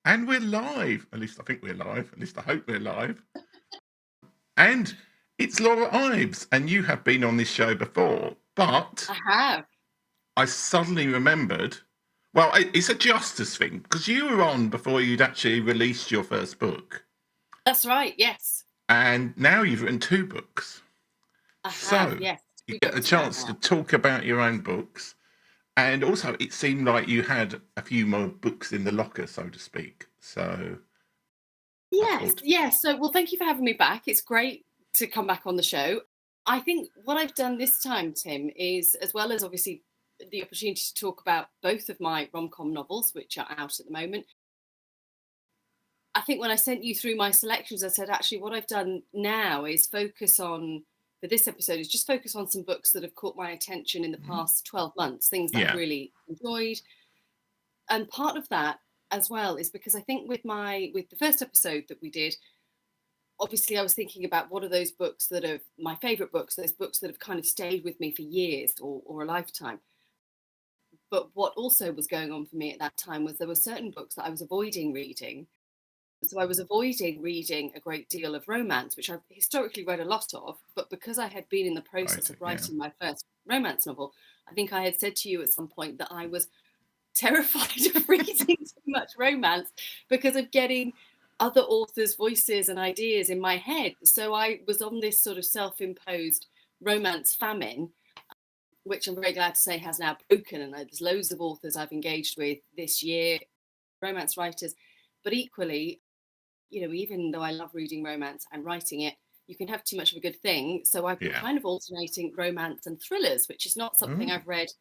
And we're live. At least I think we're live. At least I hope we're live. And it's Laura Ives, and you have been on this show before, but I have. I suddenly remembered. Well, it's a justice thing because you were on before you'd actually released your first book, That's right. Yes, and now you've written two books. I have. So Yes, you two get the books out chance to now. talk about your own books. And also, it seemed like you had a few more books in the locker, so to speak. So I Yes, thought, yes. So, well, thank you for having me back. It's great to come back on the show. I think what I've done this time, Tim, is as well as obviously the opportunity to talk about both of my rom-com novels, which are out at the moment. I think when I sent you through my selections, I said actually what I've done now is focus on for this episode is just focus on some books that have caught my attention in the past 12 months, things that I've yeah, really enjoyed. And part of that as well is because I think with the first episode that we did, obviously I was thinking about what are those books that are my favorite books, those books that have kind of stayed with me for years or a lifetime. But what also was going on for me at that time was there were certain books that I was avoiding reading. So I was avoiding reading a great deal of romance, which I've historically read a lot of, but because I had been in the process right, of yeah, writing my first romance novel, I think I had said to you at some point that I was terrified of reading too much romance because of getting other authors' voices and ideas in my head. So I was on this sort of self-imposed romance famine, which I'm very glad to say has now broken. And there's loads of authors I've engaged with this year, romance writers, but equally, even though I love reading romance and writing it, you can have too much of a good thing. So I've been yeah. kind of alternating romance and thrillers, which is not something Mm. I've read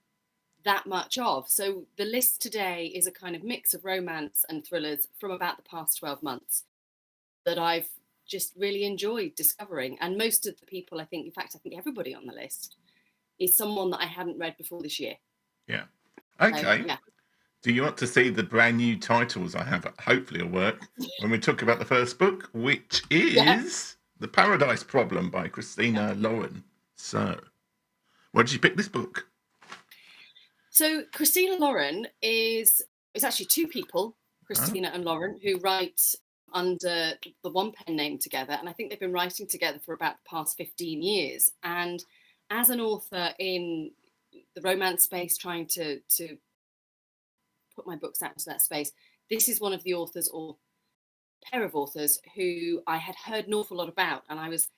that much of. So the list today is a kind of mix of romance and thrillers from about the past 12 months that I've just really enjoyed discovering. And most of the people, I think, in fact, I think everybody on the list is someone that I hadn't read before this year. Yeah. So, Okay. yeah. Do you want to see the brand new titles I have? Hopefully, it'll work when we talk about the first book, which Yeah. is The Paradise Problem by Yeah. Christina Lauren. So, why did you pick this book? So Christina Lauren is it's actually two people, Huh? Christina and Lauren, who write under the one pen name together. And I think they've been writing together for about the past 15 years. And as an author in the romance space, trying to put my books out into that space, this is one of the authors or pair of authors who I had heard an awful lot about. And I was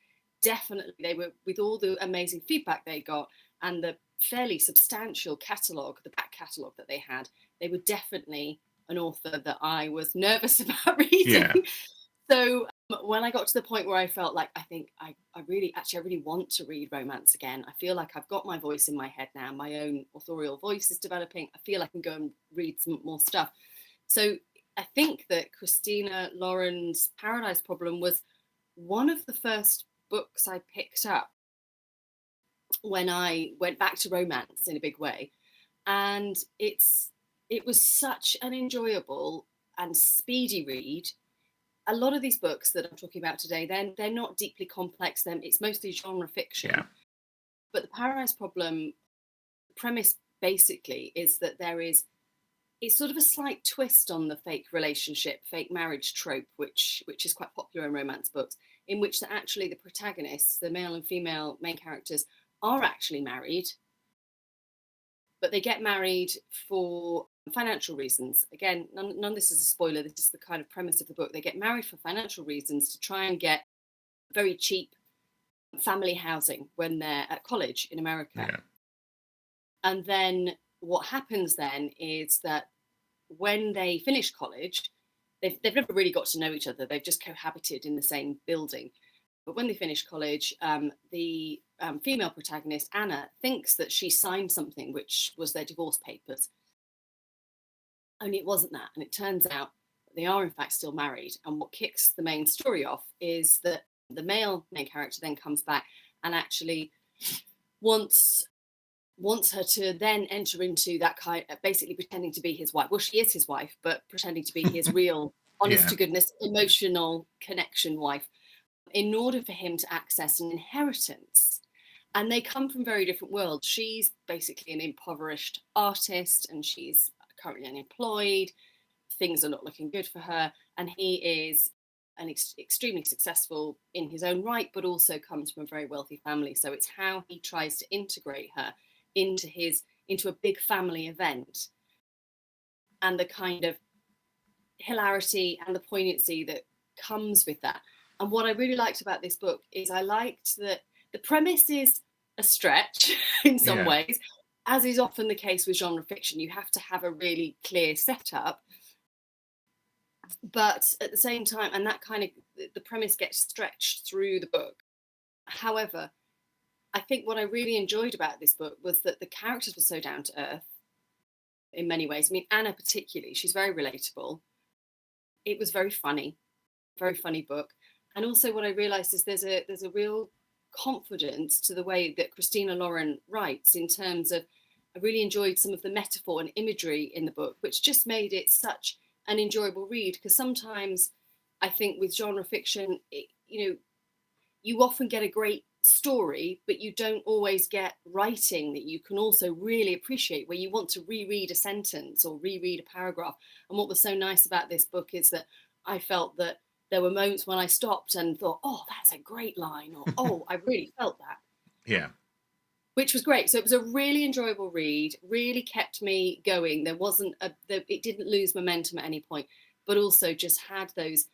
they were, with all the amazing feedback they got and the fairly substantial catalogue, the back catalogue that they had, they were definitely an author that I was nervous about Yeah. reading. So when I got to the point where I felt like I really want to read romance again. I feel like I've got my voice in my head now. My own authorial voice is developing. I feel I can go and read some more stuff. So I think that Christina Lauren's Paradise Problem was one of the first books I picked up when I went back to romance in a big way. And it was such an enjoyable and speedy read. A lot of these books that I'm talking about today, they're not deeply complex. It's mostly genre Yeah. fiction. But the Paradise Problem premise basically is that it's sort of a slight twist on the fake relationship, fake marriage trope, which is quite popular in romance books, in which that actually the protagonists, the male and female main characters, are actually married, but they get married for financial reasons. Again, none of this is a spoiler. This is the kind of premise of the book. They get married for financial reasons to try and get very cheap family housing when they're at college in America. Yeah. And then what happens then is that when they finish college, they've never really got to know each other. They've just cohabited in the same building. But when they finish college, the female protagonist, Anna, thinks that she signed something which was their divorce papers. Only it wasn't that. And it turns out that they are, in fact, still married. And what kicks the main story off is that the male main character then comes back and actually wants her to then enter into that kind of basically pretending to be his wife. Well, she is his wife, but pretending to be his real, honest Yeah. to goodness, emotional connection wife in order for him to access an inheritance. And they come from very different worlds. She's basically an impoverished artist and she's currently unemployed, things are not looking good for her, and he is extremely successful in his own right, but also comes from a very wealthy family. So it's how he tries to integrate her into a big family event, and the kind of hilarity and the poignancy that comes with that. And what I really liked about this book is I liked that the premise is a stretch in some ways, as is often the case with genre fiction. You have to have a really clear setup, but at the same time, and that kind of, the premise gets stretched through the book. However, I think what I really enjoyed about this book was that the characters were so down to earth in many ways. I mean, Anna particularly, she's very relatable. It was very funny book. And also what I realized is there's a real confidence to the way that Christina Lauren writes, in terms of, I really enjoyed some of the metaphor and imagery in the book, which just made it such an enjoyable read. Because sometimes I think with genre fiction, you often get a great story, but you don't always get writing that you can also really appreciate, where you want to reread a sentence or reread a paragraph. And what was so nice about this book is that I felt that there were moments when I stopped and thought, oh, that's a great line, or oh, I really felt that. Yeah. Which was great. So it was a really enjoyable read, really kept me going. It didn't lose momentum at any point, but also just had those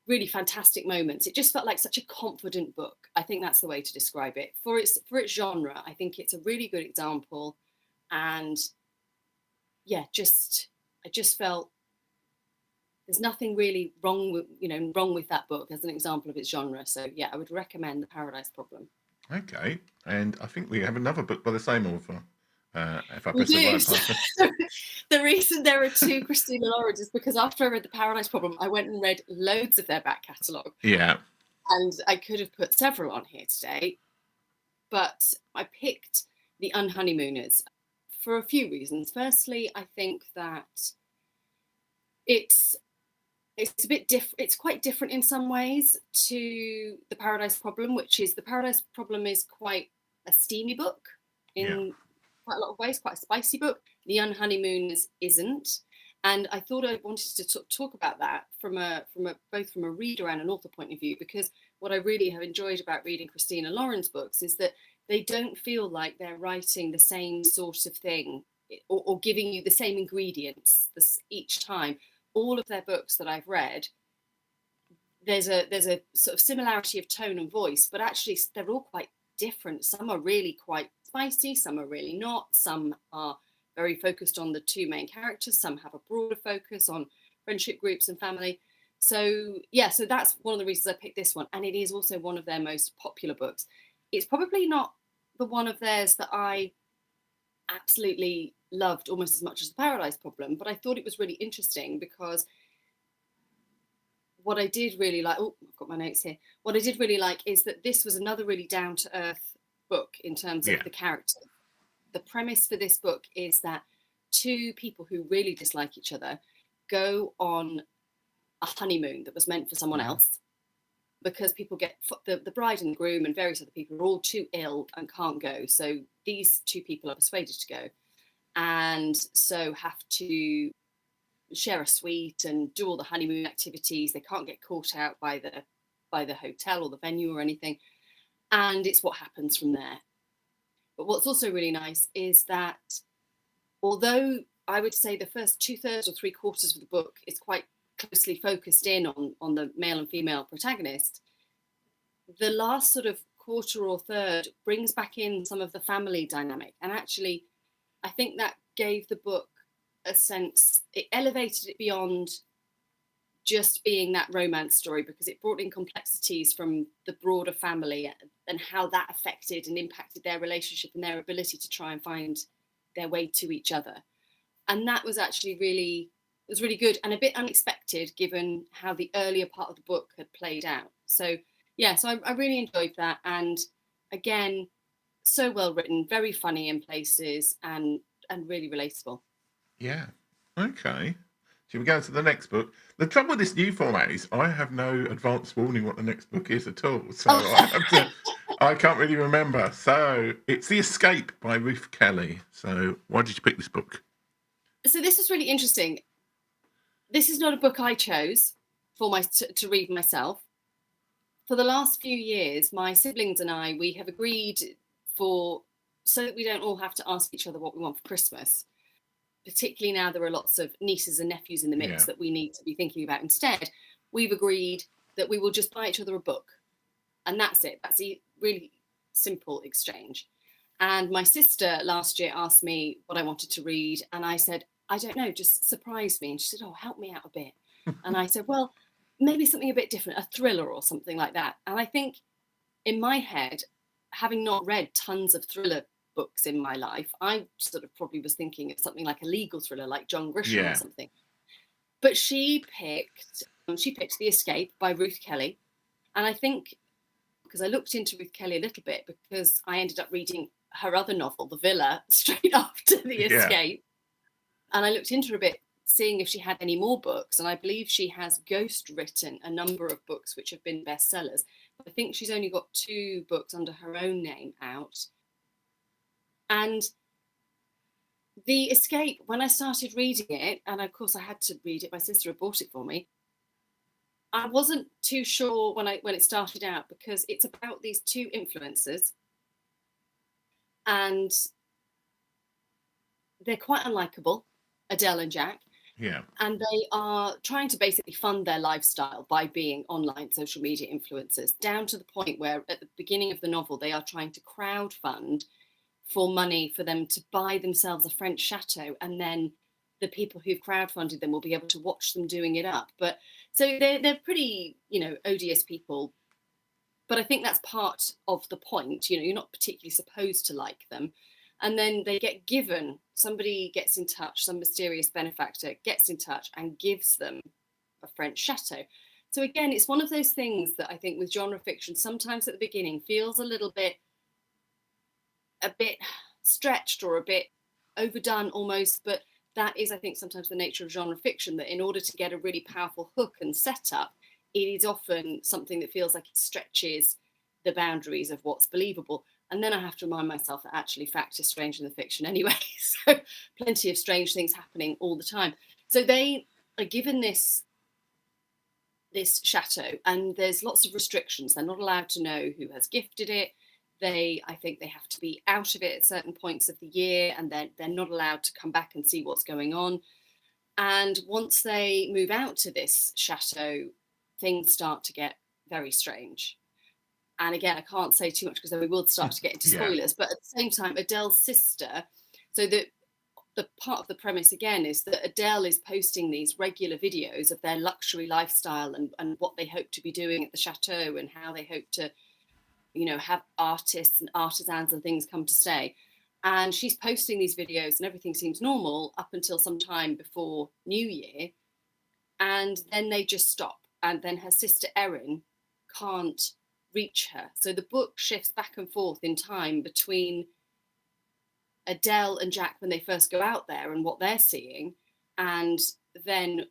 really fantastic moments. It just felt like such a confident book. I think that's the way to describe it. For its genre, I think it's a really good example. And yeah, I just felt there's nothing really wrong with that book as an example of its genre. So yeah, I would recommend The Paradise Problem. Okay, and I think we have another book by the same author. If I We press the do. right button. The reason there are two Christina Laurens is because after I read The Paradise Problem, I went and read loads of their back catalogue. Yeah. And I could have put several on here today, but I picked The Unhoneymooners for a few reasons. Firstly, I think that it's a bit different. It's quite different in some ways to The Paradise Problem, The Paradise Problem is quite a steamy book in quite a lot of ways, quite a spicy book. The Unhoneymooners isn't. And I thought I wanted to talk about that from both from a reader and an author point of view, because what I really have enjoyed about reading Christina Lauren's books is that they don't feel like they're writing the same sort of thing, or giving you the same ingredients each time. All of their books that I've read, there's a sort of similarity of tone and voice, but actually they're all quite different. Some are really quite spicy, some are really not. Some are very focused on the two main characters. Some have a broader focus on friendship groups and family. So yeah, so that's one of the reasons I picked this one. And it is also one of their most popular books. It's probably not the one of theirs that I absolutely loved almost as much as The Paradise Problem, but I thought it was really interesting, because what I did really like, I've got my notes here. What I did really like is that this was another really down to earth book in terms of the character. The premise for this book is that two people who really dislike each other go on a honeymoon that was meant for someone else, because people get, the bride and the groom and various other people are all too ill and can't go. So these two people are persuaded to go, and so have to share a suite and do all the honeymoon activities. They can't get caught out by the hotel or the venue or anything. And it's what happens from there. But what's also really nice is that, although I would say the first 2/3 or 3/4 of the book is quite closely focused in on the male and female protagonist, the last sort of quarter or third brings back in some of the family dynamic. And actually, I think that gave the book a sense, it elevated it beyond just being that romance story, because it brought in complexities from the broader family and how that affected and impacted their relationship and their ability to try and find their way to each other. And that was actually really good and a bit unexpected, given how the earlier part of the book had played out. So yeah, so I really enjoyed that. And again, so well written, very funny in places, and really relatable. Yeah. Okay. Should we go to the next book? The trouble with this new format is I have no advance warning what the next book is at all. So I can't really remember. So it's The Escape by Ruth Kelly. So why did you pick this book? So this is really interesting. this is not a book I chose to read myself. For the last few years, my siblings and I, we have agreed so that we don't all have to ask each other what we want for Christmas. Particularly now there are lots of nieces and nephews in the mix that we need to be thinking about instead. We've agreed that we will just buy each other a book. And that's it. That's a really simple exchange. And my sister last year asked me what I wanted to read. And I said, I don't know, just surprise me. And she said, oh, help me out a bit. And I said, well, maybe something a bit different, a thriller or something like that. And I think in my head, having not read tons of thriller books in my life, I sort of probably was thinking of something like a legal thriller, like John Grisham or something. But she picked The Escape by Ruth Kelly. And I think, because I looked into Ruth Kelly a little bit, because I ended up reading her other novel, The Villa, straight after The Escape. And I looked into her a bit, seeing if she had any more books. And I believe she has ghost written a number of books which have been bestsellers. But I think she's only got 2 books under her own name out. And The Escape, when I started reading it, and of course I had to read it, my sister had bought it for me, I wasn't too sure when it started out, because it's about these 2 influencers, and they're quite unlikable, Adele and Jack. Yeah. And they are trying to basically fund their lifestyle by being online social media influencers, down to the point where at the beginning of the novel, they are trying to crowdfund for money for them to buy themselves a French chateau, and then the people who've crowdfunded them will be able to watch them doing it up. But so they're pretty, odious people. But I think that's part of the point. You're not particularly supposed to like them. And then they get given, somebody gets in touch, some mysterious benefactor gets in touch and gives them a French chateau. So again, it's one of those things that I think with genre fiction, sometimes at the beginning feels a bit stretched or a bit overdone almost, but that is, I think, sometimes the nature of genre fiction, that in order to get a really powerful hook and setup, it is often something that feels like it stretches the boundaries of what's believable. And then I have to remind myself that actually fact is stranger than fiction anyway. So plenty of strange things happening all the time. So they are given this chateau, and there's lots of restrictions. They're not allowed to know who has gifted it. I think they have to be out of it at certain points of the year, and they're not allowed to come back and see what's going on. And once they move out to this chateau, things start to get very strange. And again, I can't say too much because then we will start to get into spoilers. But at the same time, Adele's sister, so the part of the premise again is that Adele is posting these regular videos of their luxury lifestyle and what they hope to be doing at the chateau, and how they hope to have artists and artisans and things come to stay. And she's posting these videos and everything seems normal up until some time before New Year. And then they just stop. And then her sister Erin can't reach her. So the book shifts back and forth in time between Adele and Jack when they first go out there and what they're seeing, and then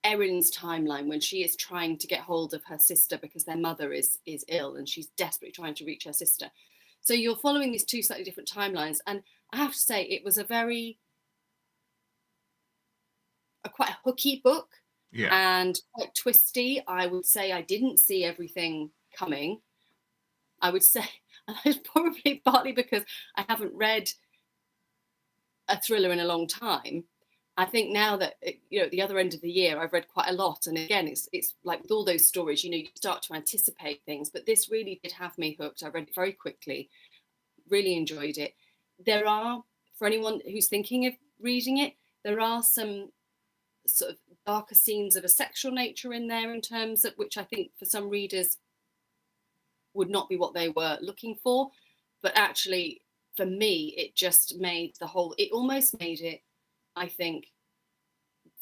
Erin's timeline when she is trying to get hold of her sister because their mother is ill and she's desperately trying to reach her sister. So you're following these 2 slightly different timelines. And I have to say, it was a quite a hooky book and quite twisty. I would say I didn't see everything coming. I would say, and it's probably partly because I haven't read a thriller in a long time. I think now that, at the other end of the year, I've read quite a lot. And again, it's like with all those stories, you start to anticipate things. But this really did have me hooked. I read it very quickly, really enjoyed it. There are, for anyone who's thinking of reading it, there are some sort of darker scenes of a sexual nature in there, in terms of which I think for some readers would not be what they were looking for. But actually, for me, it just made it almost made it, I think,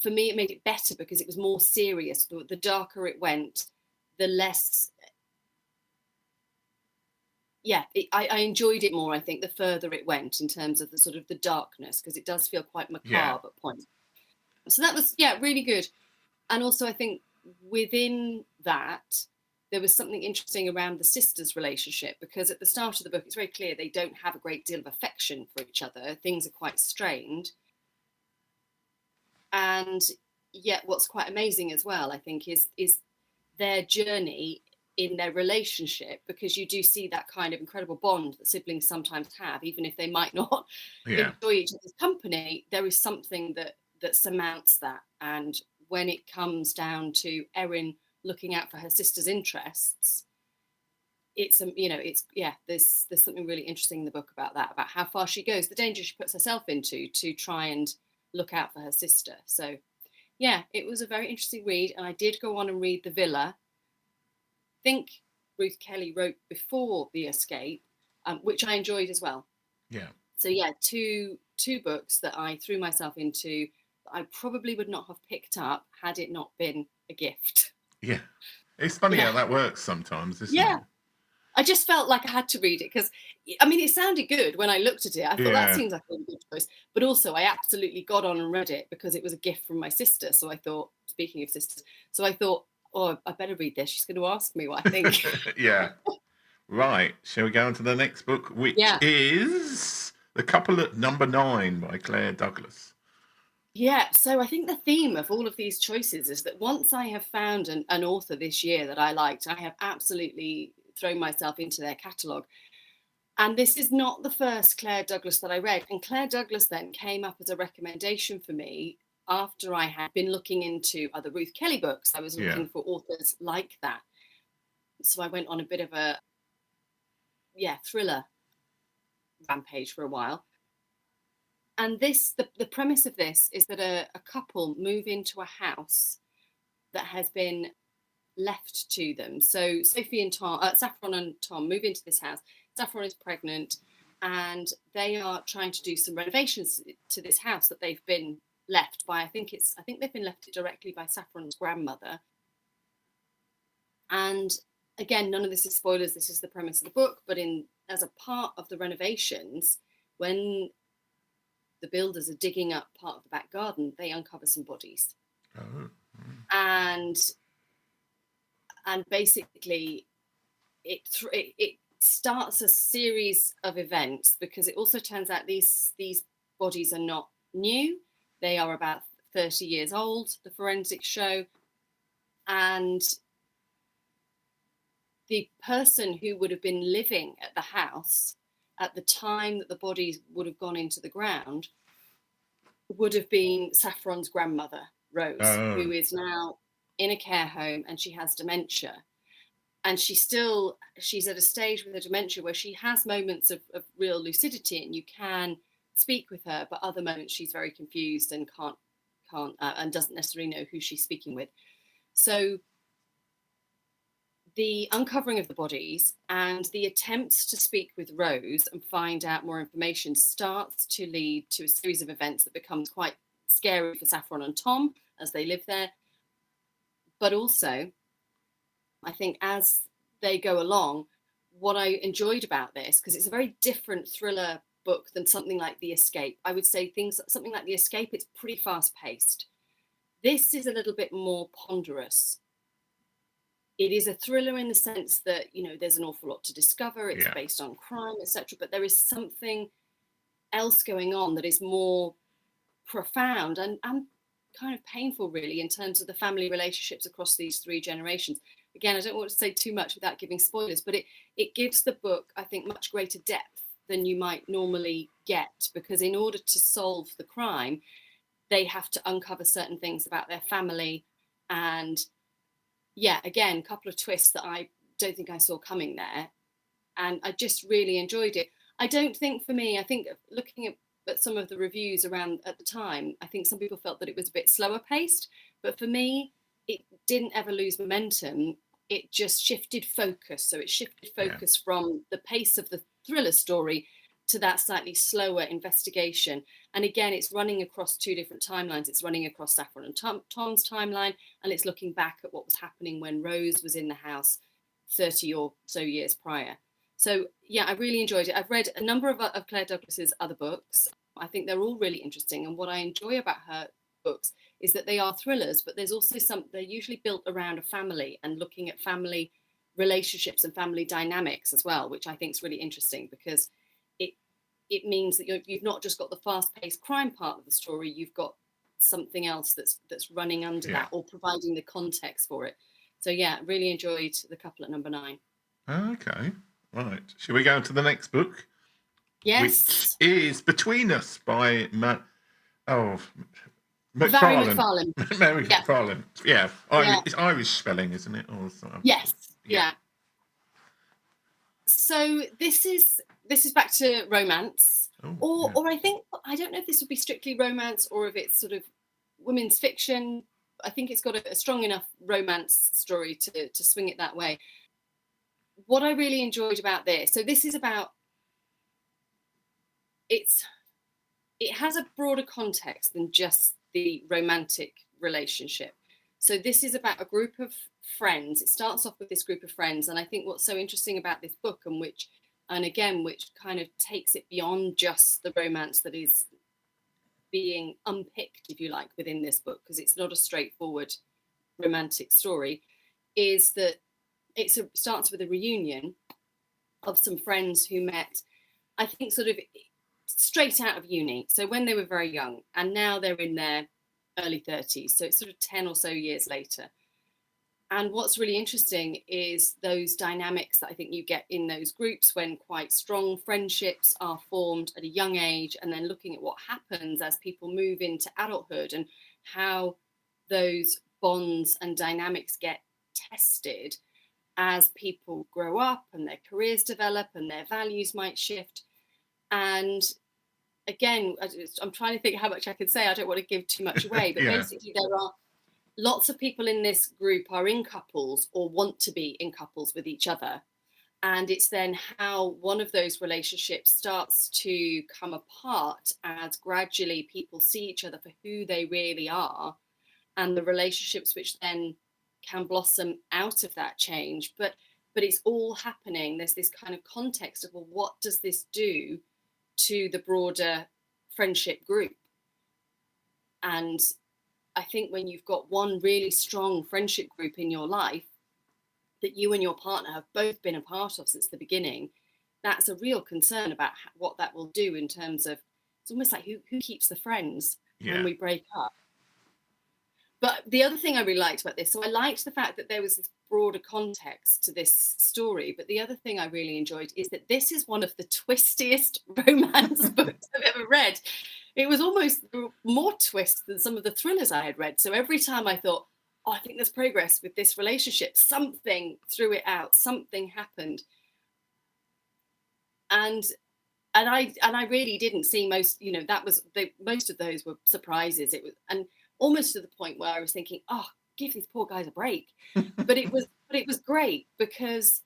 for me, it made it better because it was more serious. The darker it went, the less, I enjoyed it more, I think, the further it went in terms of the sort of the darkness, because it does feel quite macabre at points. So that was, really good. And also, I think within that, there was something interesting around the sisters' relationship, because at the start of the book, it's very clear they don't have a great deal of affection for each other. Things are quite strained. And yet what's quite amazing as well, I think, is their journey in their relationship, because you do see that kind of incredible bond that siblings sometimes have, even if they might not enjoy each other's company. There is something that surmounts that, and when it comes down to Erin looking out for her sister's interests, it's there's something really interesting in the book about that, about how far she goes, the danger she puts herself into to try and look out for her sister. So yeah, it was a very interesting read, and I did go on and read The Villa. I think Ruth Kelly wrote before The Escape, which I enjoyed as well. Yeah. So yeah, two books that I threw myself into that I probably would not have picked up had it not been a gift. Yeah. It's funny how that works sometimes, isn't it? I just felt like I had to read it because, I mean, it sounded good when I looked at it. I thought that seems like a good choice. But also, I absolutely got on and read it because it was a gift from my sister. So I thought, speaking of sisters, oh, I better read this. She's going to ask me what I think. Yeah. Right. Shall we go on to the next book, which is The Couple at Number 9 by Claire Douglas. Yeah, so I think the theme of all of these choices is that once I have found an author this year that I liked, I have absolutely thrown myself into their catalogue. And this is not the first Claire Douglas that I read. And Claire Douglas then came up as a recommendation for me after I had been looking into other Ruth Kelly books. I was looking for authors like that. So I went on a bit of a, thriller rampage for a while. And the premise of this is that a couple move into a house that has been left to them. So Saffron and Tom move into this house. Saffron is pregnant, and they are trying to do some renovations to this house that they've been left by. I think they've been left directly by Saffron's grandmother. And again, none of this is spoilers. This is the premise of the book. But as a part of the renovations, when the builders are digging up part of the back garden, they uncover some bodies. And basically it starts a series of events, because it also turns out these bodies are not new. They are about 30 years old, the forensics show. And the person who would have been living at the house at the time that the bodies would have gone into the ground would have been Saffron's grandmother, Rose, who is now in a care home, and she has dementia. And she's at a stage with her dementia where she has moments of real lucidity, and you can speak with her, but other moments she's very confused and can't and doesn't necessarily know who she's speaking with. So the uncovering of the bodies and the attempts to speak with Rose and find out more information starts to lead to a series of events that becomes quite scary for Saffron and Tom as they live there. But also, I think as they go along, what I enjoyed about this, because it's a very different thriller book than something like The Escape. I would say something like The Escape, it's pretty fast paced. This is a little bit more ponderous. It is a thriller in the sense that, there's an awful lot to discover. It's based on crime, etc. But there is something else going on that is more profound and kind of painful, really, in terms of the family relationships across these 3 generations. Again, I don't want to say too much without giving spoilers, but it gives the book, I think, much greater depth than you might normally get, because in order to solve the crime, they have to uncover certain things about their family. And again, a couple of twists that I don't think I saw coming there. And I just really enjoyed it. I don't think, for me, I think looking at some of the reviews around at the time, I think some people felt that it was a bit slower paced. But for me, it didn't ever lose momentum. It just shifted focus. So it shifted focus from the pace of the thriller story to that slightly slower investigation. And again, it's running across 2 different timelines. It's running across Saffron and Tom's timeline, and it's looking back at what was happening when Rose was in the house 30 or so years prior. So I really enjoyed it. I've read a number of Claire Douglas's other books. I think they're all really interesting. And what I enjoy about her books is that they are thrillers, but there's also they're usually built around a family and looking at family relationships and family dynamics as well, which I think is really interesting, because it means that you've not just got the fast-paced crime part of the story, you've got something else that's running under Yeah. that, or providing the context for it. So yeah, really enjoyed The Couple at Number 9. Okay. Right. Shall we go to the next book? Which Yes. is Between Us by Mhairi McFarlane. McFarlane. Mary Yeah. McFarlane. Yeah. Yeah. It's Irish spelling, isn't it? Or something. Yes. Yeah. Yeah. So this is back to romance, Oh, or I think, I don't know if this would be strictly romance or if it's sort of women's fiction. I think it's got a strong enough romance story to swing it that way. What I really enjoyed about this, so this is about, it has a broader context than just the romantic relationship. So this is about a group of friends. It starts off with this group of friends, and I think what's so interesting about this book, which kind of takes it beyond just the romance that is being unpicked, if you like, within this book, because it's not a straightforward romantic story, is that it starts with a reunion of some friends who met, I think, sort of straight out of uni. So when they were very young, and now they're in their early 30s. So it's sort of 10 or so years later. And what's really interesting is those dynamics that I think you get in those groups when quite strong friendships are formed at a young age, and then looking at what happens as people move into adulthood and how those bonds and dynamics get tested as people grow up and their careers develop and their values might shift. And again, I'm trying to think how much I can say. I don't want to give too much away, but Yeah. basically there are lots of people in this group are in couples or want to be in couples with each other. And it's then how one of those relationships starts to come apart as gradually people see each other for who they really are, and the relationships which then can blossom out of that change. But it's all happening. There's this kind of context of, well, what does this do to the broader friendship group? And I think when you've got one really strong friendship group in your life that you and your partner have both been a part of since the beginning, that's a real concern about what that will do in terms of, it's almost like who keeps the friends when we break up. But the other thing I really liked about this, so I liked the fact that there was this broader context to this story, but the other thing I really enjoyed is that this is one of the twistiest romance books I've ever read. It was almost more twist than some of the thrillers I had read. So every time I thought, oh, I think there's progress with this relationship, something threw it out, something happened. And I really didn't see most, most of those were surprises. It was, and almost to the point where I was thinking, oh, give these poor guys a break. But it was great because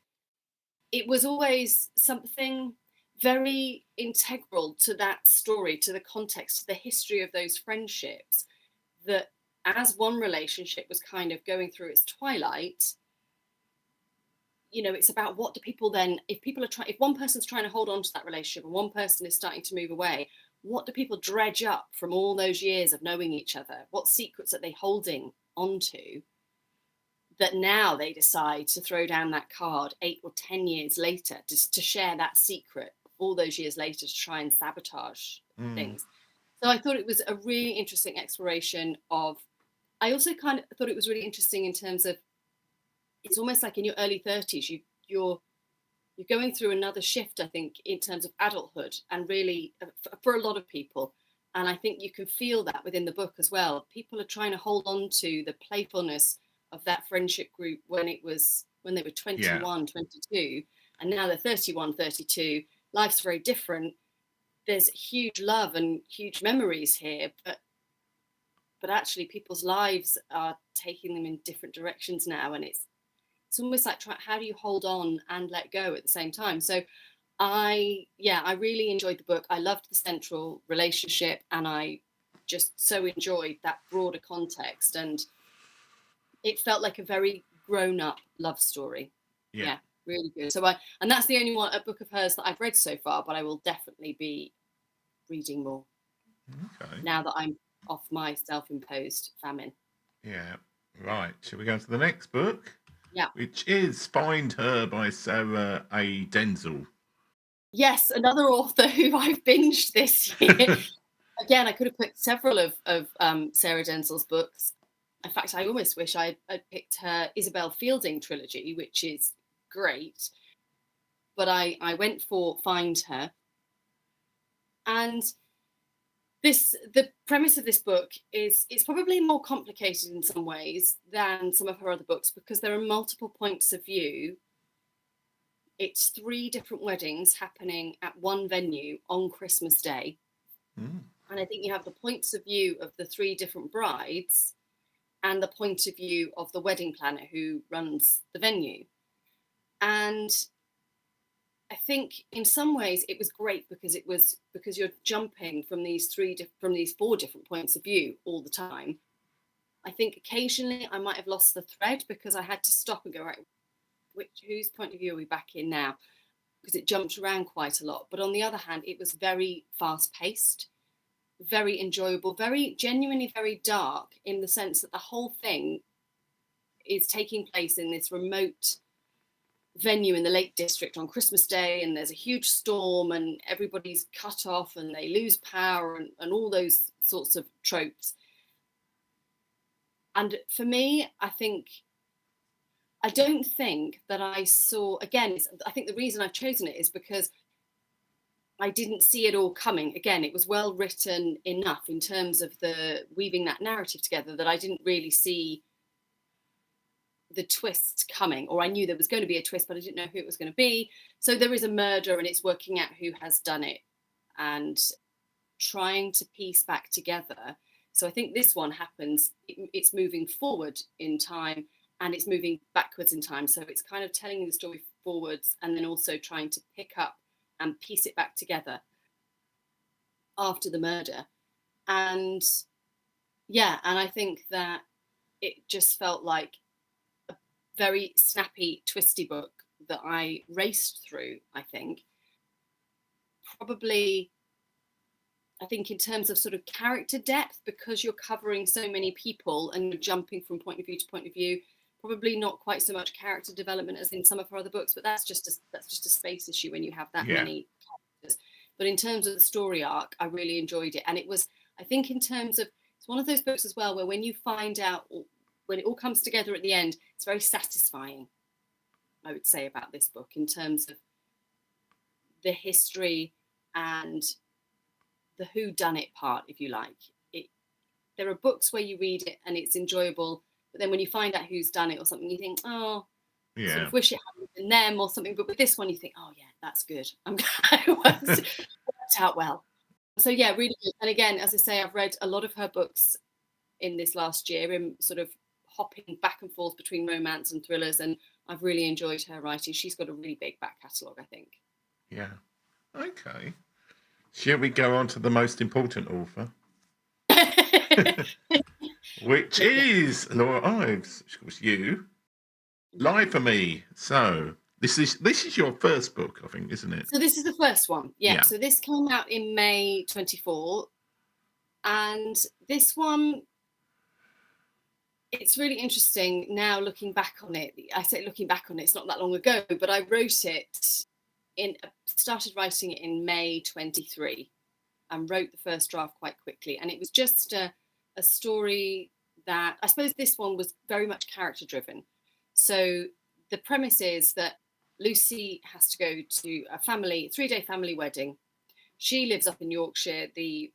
it was always something very integral to that story, to the context, to the history of those friendships, that as one relationship was kind of going through its twilight, it's about what do people then, if one person's trying to hold on to that relationship and one person is starting to move away, what do people dredge up from all those years of knowing each other? What secrets are they holding onto that now they decide to throw down that card 8 or 10 years later to share that secret all those years later to try and sabotage things? So I thought it was a really interesting exploration of, I also kind of thought it was really interesting in terms of, it's almost like in your early 30s, you're going through another shift, I think, in terms of adulthood, and really for a lot of people. And I think you can feel that within the book as well. People are trying to hold on to the playfulness of that friendship group when they were 21, 22, and now they're 31, 32. Life's very different. There's huge love and huge memories here, but actually people's lives are taking them in different directions now, and it's almost like how do you hold on and let go at the same time? So I really enjoyed the book. I loved the central relationship, and I just so enjoyed that broader context, and it felt like a very grown-up love story. Yeah, really good. So and that's the only a book of hers that I've read so far, but I will definitely be reading more now that I'm off my self-imposed famine. Yeah, right. Shall we go to the next book? Yeah. Which is Find Her by Sarah A. Denzil. Yes, another author who I've binged this year. again, I could have picked several of Sarah Denzil's books. In fact, I almost wish I'd picked her Isabel Fielding trilogy, which is great. But I went for Find Her. And the premise of this book is it's probably more complicated in some ways than some of her other books because there are multiple points of view. It's 3 different weddings happening at one venue on Christmas Day. And I think you have the points of view of the 3 different brides and the point of view of the wedding planner who runs the venue. And I think in some ways it was great because you're jumping from these 4 different points of view all the time. I think occasionally I might have lost the thread because I had to stop and go, right, whose point of view are we back in now? Because it jumped around quite a lot. But on the other hand, it was very fast paced, very enjoyable, very genuinely very dark in the sense that the whole thing is taking place in this remote venue in the Lake District on Christmas Day, and there's a huge storm and everybody's cut off and they lose power and all those sorts of tropes. And for me, I don't think that I saw, again, I think the reason I've chosen it is because I didn't see it all coming. Again, it was well written enough in terms of the weaving that narrative together that I didn't really see the twists coming, or I knew there was going to be a twist, but I didn't know who it was going to be. So there is a murder and it's working out who has done it and trying to piece back together. So I think this one happens, it's moving forward in time and it's moving backwards in time. So it's kind of telling the story forwards and then also trying to pick up and piece it back together after the murder. And yeah, and I think that it just felt like a very snappy, twisty book that I raced through, I think. Probably, I think in terms of sort of character depth, because you're covering so many people and you're jumping from point of view to point of view, probably not quite so much character development as in some of her other books, but that's just a space issue when you have that many characters. But in terms of the story arc, I really enjoyed it. And it was, I think in terms of, it's one of those books as well, where when you find out, when it all comes together at the end, it's very satisfying, I would say, about this book in terms of the history and the whodunit part, if you like. There are books where you read it and it's enjoyable, but then when you find out who's done it or something, you think, oh, Yeah. sort of wish it hadn't been them or something. But with this one, you think, oh yeah, that's good. I'm glad it worked out well. So yeah, really good. And again, as I say, I've read a lot of her books in this last year, in sort of hopping back and forth between romance and thrillers, and I've really enjoyed her writing. She's got a really big back catalogue, I think. Yeah. Okay. Shall we go on to the most important author? Which is Laura Ives, of course, you. Lie for Me. So this is your first book, I think, isn't it? So this is the first one. Yeah. So this came out in May 24. And this one, it's really interesting now looking back on it. I say looking back on it, it's not that long ago, but I wrote it started writing it in May 23 and wrote the first draft quite quickly. And it was just a story that, I suppose this one was very much character driven. So the premise is that Lucy has to go to a 3-day family wedding. She lives up in Yorkshire. The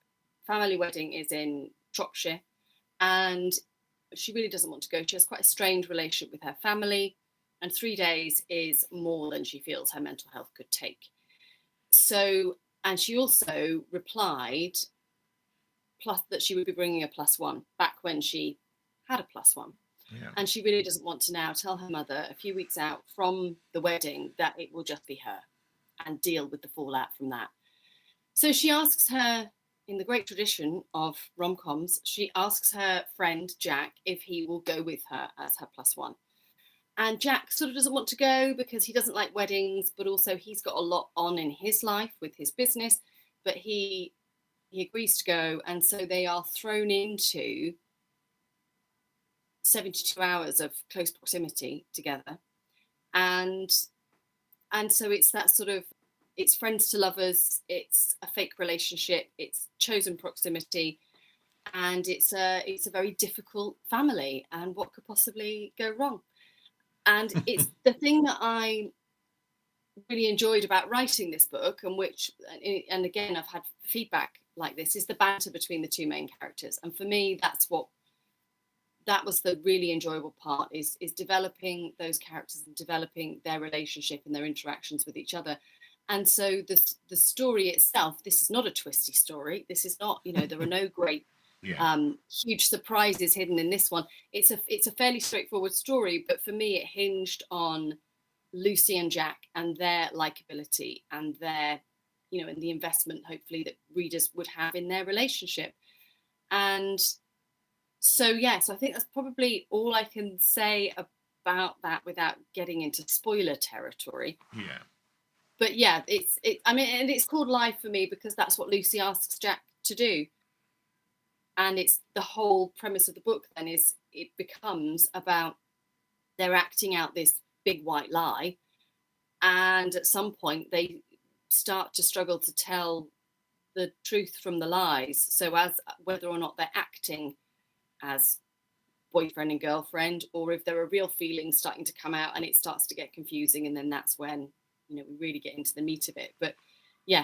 family wedding is in Shropshire, and she really doesn't want to go. She has quite a strained relationship with her family, and 3 days is more than she feels her mental health could take. So, and she also replied that she would be bringing a +1 back when she had a +1. Yeah. And she really doesn't want to now tell her mother a few weeks out from the wedding that it will just be her and deal with the fallout from that. So she asks her, in the great tradition of rom-coms, she asks her friend Jack if he will go with her as her +1. And Jack sort of doesn't want to go because he doesn't like weddings, but also he's got a lot on in his life with his business, but he agrees to go. And so they are thrown into 72 hours of close proximity together. And so it's that sort of it's friends to lovers, it's a fake relationship, it's chosen proximity, and it's a very difficult family, and what could possibly go wrong? And it's the thing that I really enjoyed about writing this book, and again I've had feedback like this, is the banter between the two main characters. And for me, that was the really enjoyable part, is developing those characters and developing their relationship and their interactions with each other. And so the story itself, this is not a twisty story. This is not, there are no great huge surprises hidden in this one. It's a fairly straightforward story, but for me it hinged on Lucy and Jack and their likability and their, and the investment hopefully that readers would have in their relationship. And so I think that's probably all I can say about that without getting into spoiler territory. Yeah. But and it's called Life for me because that's what Lucy asks Jack to do. And it's the whole premise of the book then is it becomes about they're acting out this big white lie. And at some point they start to struggle to tell the truth from the lies. So as whether or not they're acting as boyfriend and girlfriend, or if there are real feelings starting to come out, and it starts to get confusing. And then that's when, we really get into the meat of it. But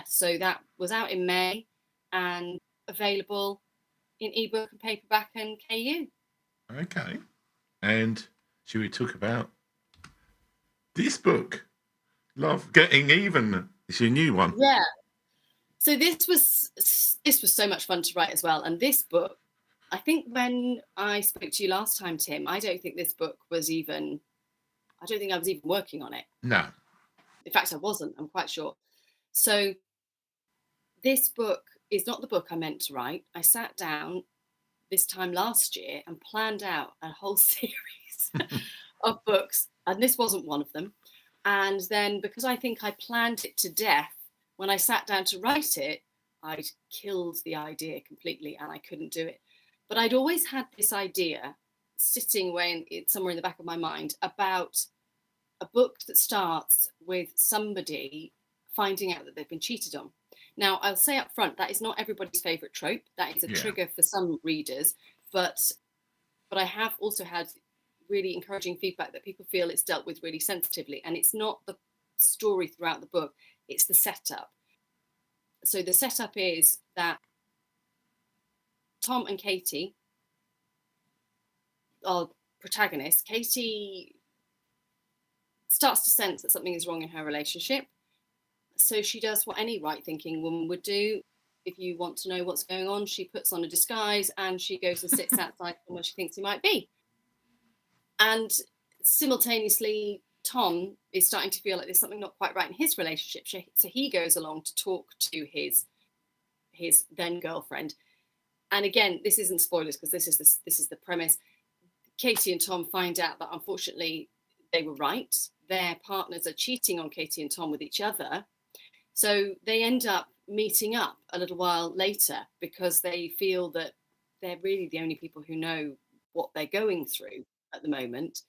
so that was out in May and available in ebook and paperback and KU. Okay. And should we talk about this book, Love Getting Even? It's your new one. Yeah. So this was so much fun to write as well. And this book, I think when I spoke to you last time, Tim, I don't think I was even working on it. No. In fact, I wasn't, I'm quite sure. So this book is not the book I meant to write. I sat down this time last year and planned out a whole series of books, and this wasn't one of them. And then because I think I planned it to death, when I sat down to write it, I'd killed the idea completely and I couldn't do it. But I'd always had this idea sitting away somewhere in the back of my mind about a book that starts with somebody finding out that they've been cheated on. Now, I'll say up front, that is not everybody's favourite trope. That is a trigger for some readers. But I have also had really encouraging feedback that people feel it's dealt with really sensitively. And it's not the story throughout the book, it's the setup. So the setup is that Tom and Katie are protagonists. Katie starts to sense that something is wrong in her relationship. So she does what any right-thinking woman would do. If you want to know what's going on, she puts on a disguise and she goes and sits outside where she thinks he might be. And simultaneously, Tom is starting to feel like there's something not quite right in his relationship. So he goes along to talk to his then girlfriend. And again, this isn't spoilers because this is the premise. Katie and Tom find out that unfortunately they were right. Their partners are cheating on Katie and Tom with each other. So they end up meeting up a little while later because they feel that they're really the only people who know what they're going through at the moment.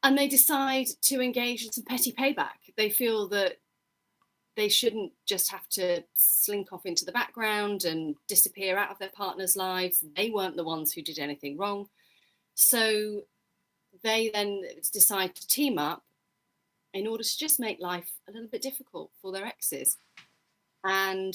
And they decide to engage in some petty payback. They feel that they shouldn't just have to slink off into the background and disappear out of their partner's lives. They weren't the ones who did anything wrong. So they then decide to team up in order to just make life a little bit difficult for their exes. And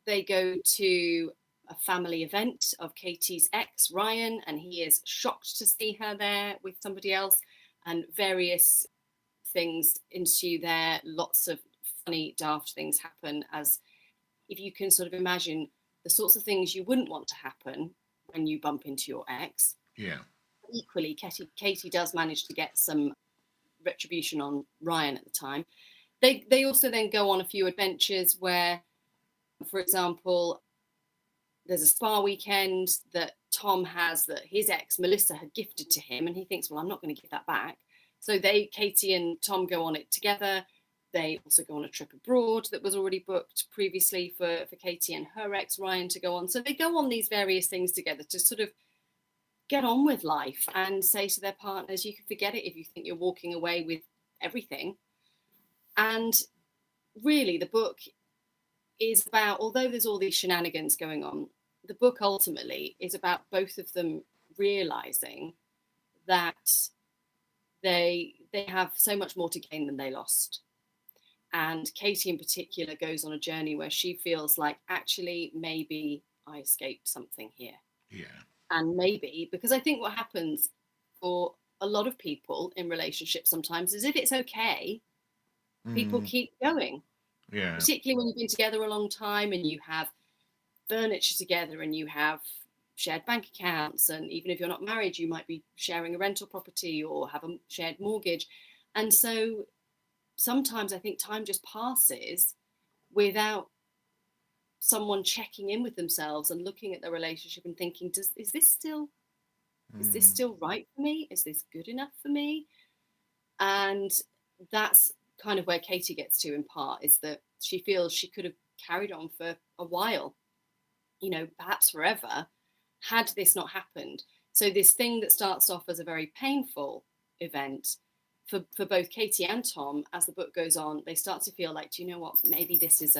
they go to a family event of Katie's ex, Ryan, and he is shocked to see her there with somebody else, and various things ensue there. Lots of funny, daft things happen, as if you can sort of imagine the sorts of things you wouldn't want to happen when you bump into your ex. Yeah. Equally, Katie does manage to get some retribution on Ryan at the time. They also then go on a few adventures where, for example, there's a spa weekend that Tom has that his ex Melissa had gifted to him, and he thinks, well, I'm not going to give that back. So Katie and Tom go on it together. They also go on a trip abroad that was already booked previously for Katie and her ex Ryan to go on. So they go on these various things together to sort of get on with life and say to their partners, you can forget it if you think you're walking away with everything. And really, the book is about, although there's all these shenanigans going on, the book ultimately is about both of them realizing that they have so much more to gain than they lost. And Katie in particular goes on a journey where she feels like, actually, maybe I escaped something here. Yeah. And maybe, because I think what happens for a lot of people in relationships sometimes is, if it's okay, people keep going. Yeah. Particularly when you've been together a long time and you have furniture together and you have shared bank accounts, and even if you're not married, you might be sharing a rental property or have a shared mortgage. And so sometimes I think time just passes without someone checking in with themselves and looking at their relationship and thinking, is this still right for me? Is this good enough for me? And that's kind of where Katie gets to, in part, is that she feels she could have carried on for a while, perhaps forever, had this not happened. So this thing that starts off as a very painful event for both Katie and Tom, as the book goes on, they start to feel like, do you know what, maybe this is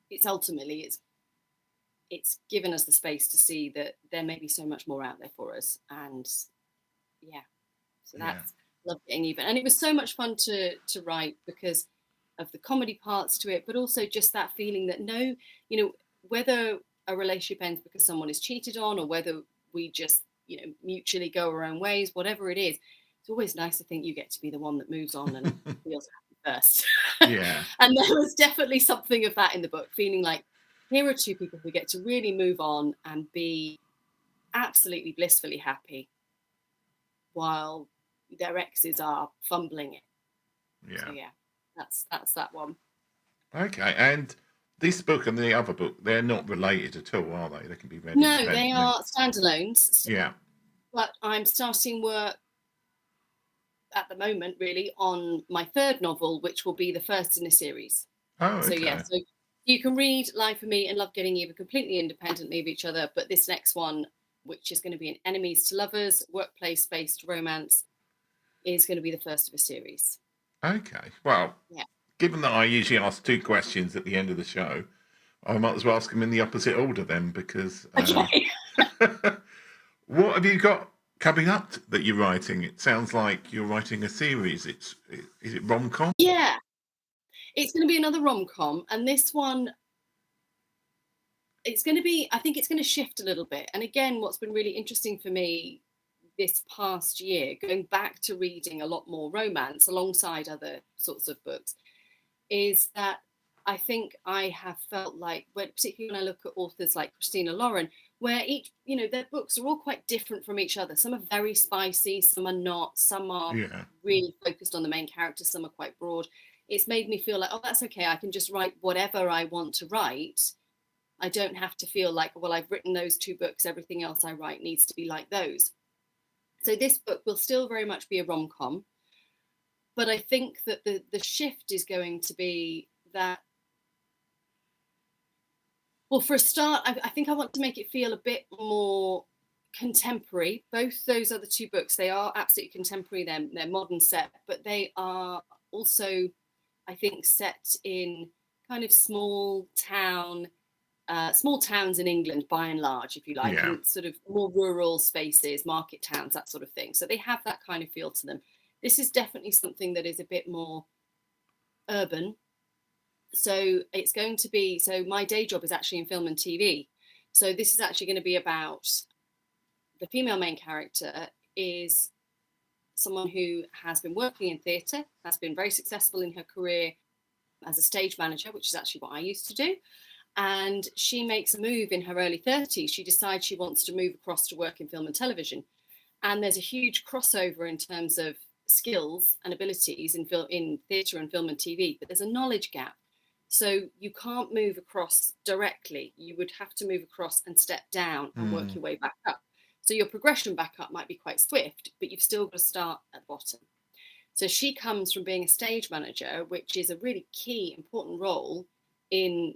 it's ultimately, it's given us the space to see that there may be so much more out there for us. And yeah, so that's Love Getting Even. And it was so much fun to write because of the comedy parts to it, but also just that feeling that whether a relationship ends because someone is cheated on, or whether we just, mutually go our own ways, whatever it is, it's always nice to think you get to be the one that moves on and feels happy first. Yeah. And there was definitely something of that in the book, feeling like here are two people who get to really move on and be absolutely blissfully happy while their exes are fumbling it. Yeah. So yeah, that's that one. Okay. And this book and the other book, they're not related at all, are they? They can be read No, they independently. are standalones. Yeah. But I'm starting work at the moment, really, on my third novel, which will be the first in a series. Oh, So okay. yeah, so you can read Lie for Me and Love Getting Even completely independently of each other, but this next one, which is going to be an enemies to lovers, workplace-based romance, is going to be the first of a series. Okay. Well, Yeah. given that I usually ask 2 questions at the end of the show, I might as well ask them in the opposite order then, because Okay. what have you got coming up that you're writing? It sounds like you're writing a series. Is it rom-com? Yeah. It's going to be another rom-com, and this one, I think it's going to shift a little bit. And again, what's been really interesting for me this past year, going back to reading a lot more romance alongside other sorts of books, is that I think I have felt like, particularly when I look at authors like Christina Lauren, where each, their books are all quite different from each other. Some are very spicy, some are not, some are really focused on the main character, some are quite broad. It's made me feel like, oh, that's okay, I can just write whatever I want to write. I don't have to feel like, well, I've written those 2 books, everything else I write needs to be like those. So this book will still very much be a rom-com, but I think that the shift is going to be that, well, for a start, I think I want to make it feel a bit more contemporary. Both those other 2 books, they are absolutely contemporary. They're modern set, but they are also, I think, set in kind of small towns in England, by and large, if you like, and sort of more rural spaces, market towns, that sort of thing. So they have that kind of feel to them. This is definitely something that is a bit more urban. So it's going to be, so my day job is actually in film and TV. So this is actually going to be about, the female main character is someone who has been working in theatre, has been very successful in her career as a stage manager, which is actually what I used to do. And she makes a move in her early 30s. She decides she wants to move across to work in film and television. And there's a huge crossover in terms of skills and abilities in theatre and film and TV, but there's a knowledge gap. So you can't move across directly. You would have to move across and step down and work your way back up. So your progression back up might be quite swift, but you've still got to start at the bottom. So she comes from being a stage manager, which is a really key, important role in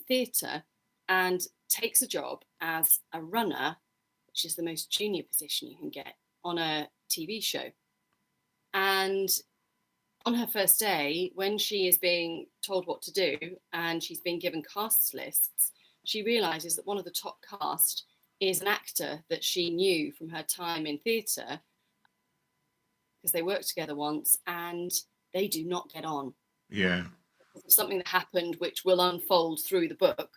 theatre, and takes a job as a runner, which is the most junior position you can get on a TV show. And on her first day, when she is being told what to do and she's being given cast lists, she realizes that one of the top cast is an actor that she knew from her time in theatre, because they worked together once, and they do not get on. Yeah. Because of something that happened, which will unfold through the book.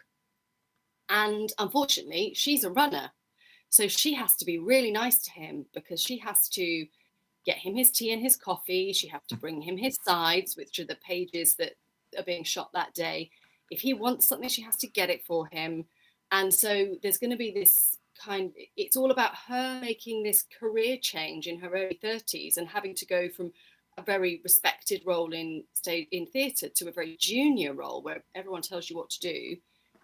And unfortunately, she's a runner. So she has to be really nice to him, because she has to get him his tea and his coffee. She has to bring him his sides, which are the pages that are being shot that day. If he wants something, she has to get it for him. And so there's going to be this it's all about her making this career change in her early 30s and having to go from a very respected role in theatre to a very junior role where everyone tells you what to do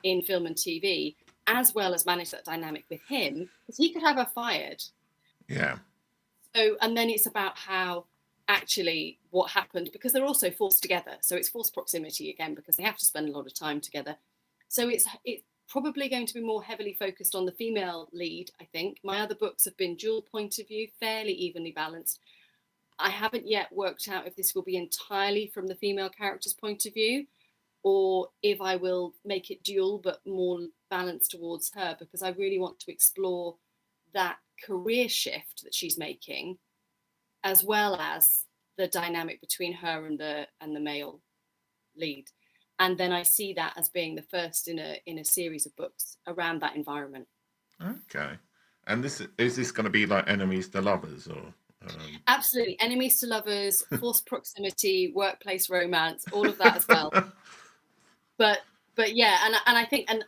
in film and TV, as well as manage that dynamic with him, because he could have her fired. Yeah. So, and then it's about how actually what happened, because they're also forced together. So it's forced proximity again, because they have to spend a lot of time together. So it's probably going to be more heavily focused on the female lead, I think. My other books have been dual point of view, fairly evenly balanced. I haven't yet worked out if this will be entirely from the female character's point of view, or if I will make it dual but more balanced towards her, because I really want to explore that career shift that she's making, as well as the dynamic between her and the male lead. And then I see that as being the first in a series of books around that environment. Okay. And is this going to be like enemies to lovers, or? Absolutely, enemies to lovers, forced proximity, workplace romance, all of that as well. But yeah, and I think, and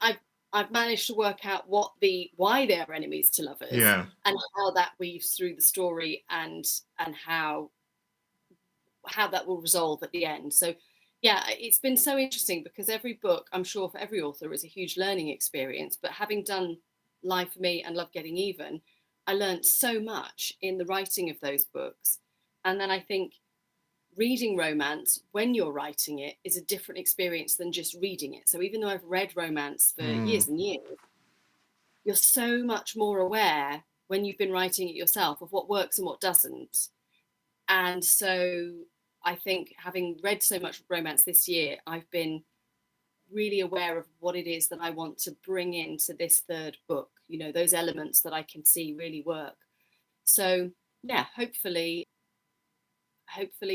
I've managed to work out why they're enemies to lovers, Yeah. and how that weaves through the story, and how that will resolve at the end. So yeah, it's been so interesting, because every book, I'm sure for every author, is a huge learning experience. But having done Lie for Me and Love Getting Even, I learned so much in the writing of those books. And then I think reading romance when you're writing it is a different experience than just reading it. So even though I've read romance for years and years, you're so much more aware when you've been writing it yourself of what works and what doesn't. And so I think, having read so much romance this year, I've been really aware of what it is that I want to bring into this third book, those elements that I can see really work. So yeah, hopefully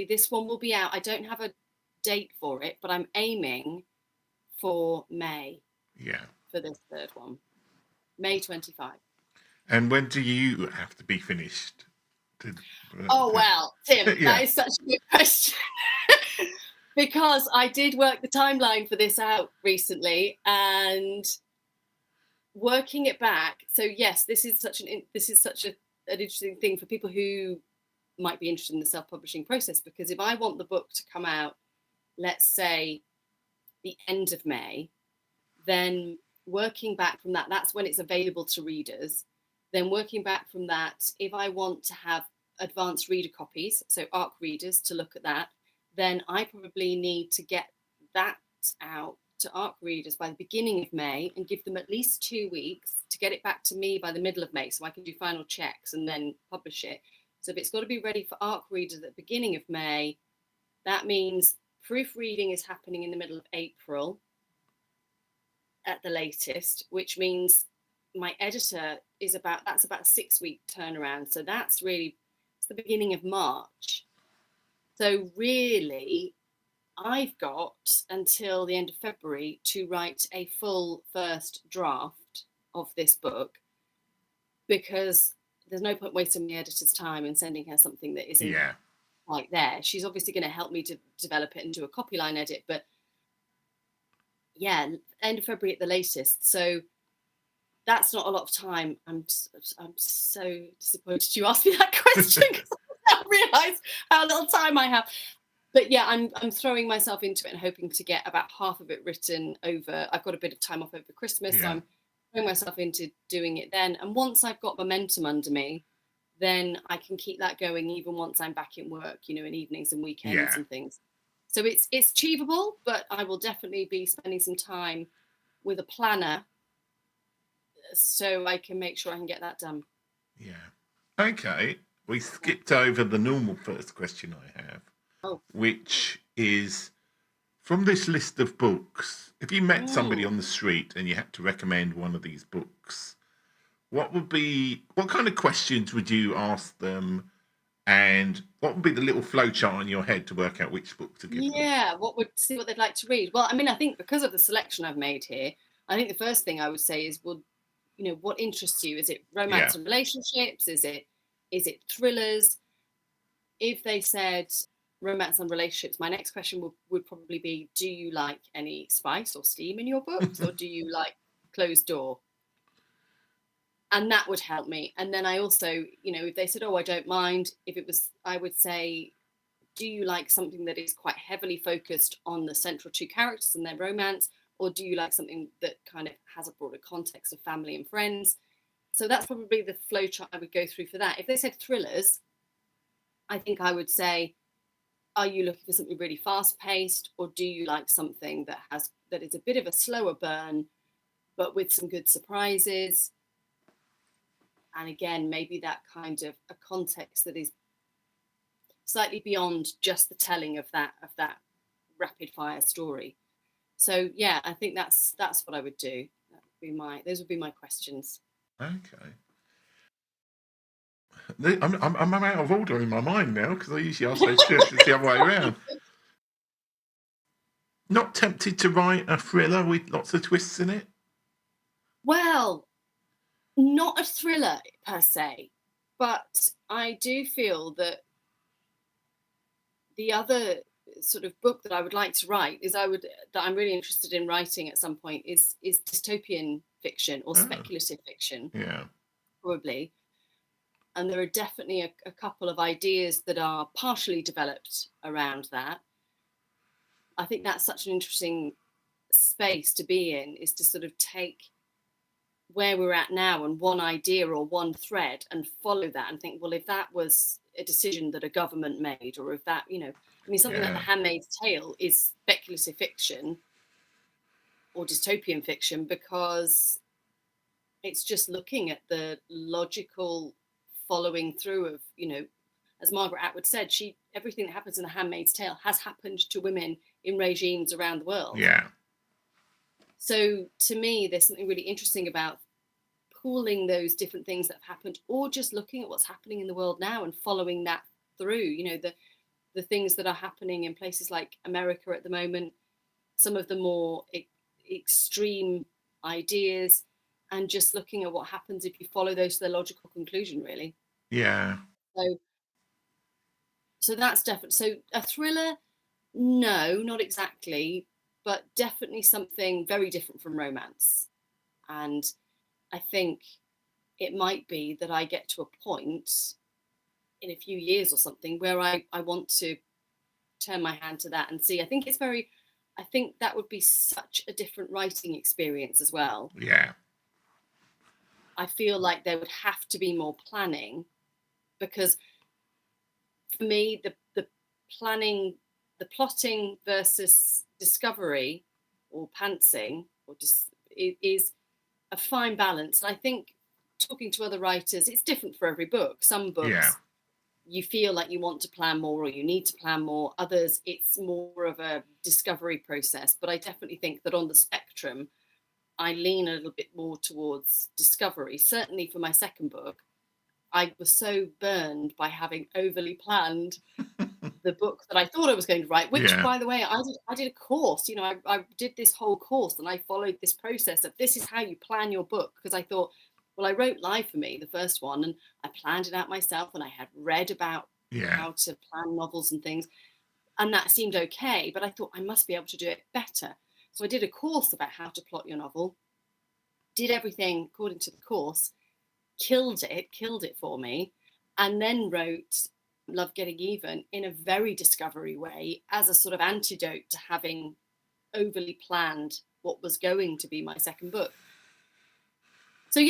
this one will be out. I don't have a date for it, but I'm aiming for May. Yeah. For this third one, May 25. And when do you have to be finished? Well, Tim, Yeah. that is such a good question. Because I did work the timeline for this out recently, and working it back. So yes, this is such an interesting thing for people who might be interested in the self-publishing process, because if I want the book to come out, let's say the end of May, then working back from that, that's when it's available to readers. Then working back from that, if I want to have advanced reader copies, so ARC readers to look at that, then I probably need to get that out to ARC readers by the beginning of May, and give them at least 2 weeks to get it back to me by the middle of May, so I can do final checks and then publish it. So if it's got to be ready for ARC readers at the beginning of May, that means proofreading is happening in the middle of April at the latest, which means my editor that's about a 6-week turnaround. So it's the beginning of March. So really, I've got until the end of February to write a full first draft of this book, because there's no point wasting the editor's time and sending her something that isn't quite there. She's obviously going to help me to develop it and do a copy line edit, but yeah, end of February at the latest. So that's not a lot of time. I'm so disappointed you asked me that question, because I realised how little time I have. But yeah, I'm throwing myself into it and hoping to get about half of it written over. I've got a bit of time off over Christmas, so I'm throwing myself into doing it then. And once I've got momentum under me, then I can keep that going even once I'm back in work, in evenings and weekends and things. So it's achievable, but I will definitely be spending some time with a planner, so I can make sure I can get that done. Yeah. Okay. We skipped over the normal first question I have. Oh. which is from this list of books. If you met somebody Mm. on the street and you had to recommend one of these books, what kind of questions would you ask them, and what would be the little flowchart in your head to work out which book to give them? Yeah, what they'd like to read. Well, I mean, I think because of the selection I've made here, I think the first thing I would say is, well, what interests you? Is it Yeah. romance and relationships? Is it thrillers? If they said romance and relationships, my next question would probably be, do you like any spice or steam in your books, or do you like closed door? And that would help me. And then I also, if they said, oh, I don't mind, I would say, do you like something that is quite heavily focused on the central two characters and their romance, or do you like something that kind of has a broader context of family and friends? So that's probably the flowchart I would go through for that. If they said thrillers, I think I would say, are you looking for something really fast paced, or do you like something that is a bit of a slower burn, but with some good surprises? And again, maybe that kind of a context that is slightly beyond just the telling of that rapid fire story. So yeah, I think that's what I would do. Those would be my questions. Okay. I'm out of order in my mind now, because I usually ask those questions the other way around. Not tempted to write a thriller with lots of twists in it? Well, not a thriller per se, but I do feel that the other sort of book that I would like to write that I'm really interested in writing at some point is dystopian fiction or speculative fiction, Yeah. probably. And there are definitely a couple of ideas that are partially developed around that. I think that's such an interesting space to be in, is to sort of take where we're at now and one idea or one thread and follow that and think, well, if that was a decision that a government made, or if that, something like The Handmaid's Tale is speculative fiction or dystopian fiction, because it's just looking at the logical following through of, as Margaret Atwood said, everything that happens in The Handmaid's Tale has happened to women in regimes around the world. Yeah. So to me, there's something really interesting about pooling those different things that have happened, or just looking at what's happening in the world now and following that through. The things that are happening in places like America at the moment, some of the more extreme ideas, and just looking at what happens if you follow those to their logical conclusion, really. Yeah. So that's definitely, so a thriller, no, not exactly, but definitely something very different from romance. And I think it might be that I get to a point in a few years or something where I want to turn my hand to that and see. I think that would be such a different writing experience as well. Yeah. I feel like there would have to be more planning, because for me, the planning, the plotting versus discovery or pantsing is a fine balance. And I think, talking to other writers, it's different for every book. Some books, you feel like you want to plan more or you need to plan more. Others, it's more of a discovery process. But I definitely think that on the spectrum, I lean a little bit more towards discovery. Certainly for my second book, I was so burned by having overly planned the book that I thought I was going to write, which, by the way, I did a course. I did this whole course and I followed this process of, this is how you plan your book, because I thought, well, I wrote Live for Me, the first one, and I planned it out myself, and I had read about how to plan novels and things, and that seemed okay, but I thought I must be able to do it better. So I did a course about how to plot your novel, did everything according to the course, killed it for me, and then wrote Love Getting Even in a very discovery way, as a sort of antidote to having overly planned what was going to be my second book. So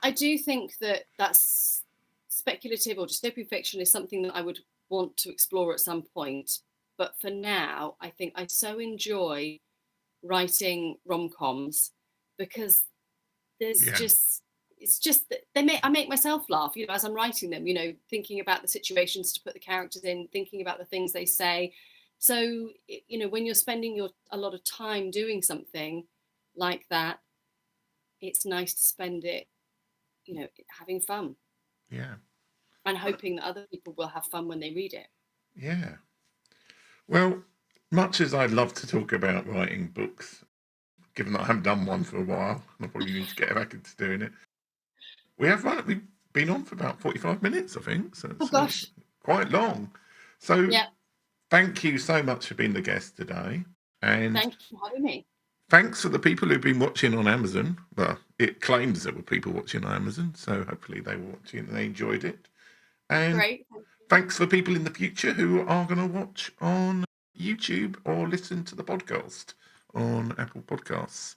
I do think that's speculative or dystopian fiction is something that I would want to explore at some point. But for now, I think I so enjoy writing rom-coms, because there's just it's just that I make myself laugh, you know, as I'm writing them, you know, thinking about the situations to put the characters in, thinking about the things they say. So, you know, when you're spending a lot of time doing something like that, it's nice to spend it, you know, having fun. Yeah. And hoping that other people will have fun when they read it. Yeah. Well, much as I'd love to talk about writing books, given that I haven't done one for a while, and I probably need to get back into doing it, we've been on for about 45 minutes, I think. So it's quite long. So yeah. Thank you so much for being the guest today. And thank you for having me. Thanks for the people who've been watching on Amazon. Well, it claims there were people watching on Amazon, so hopefully they were watching and they enjoyed it. And Great. Thanks for people in the future who are going to watch on YouTube or listen to the podcast on Apple Podcasts.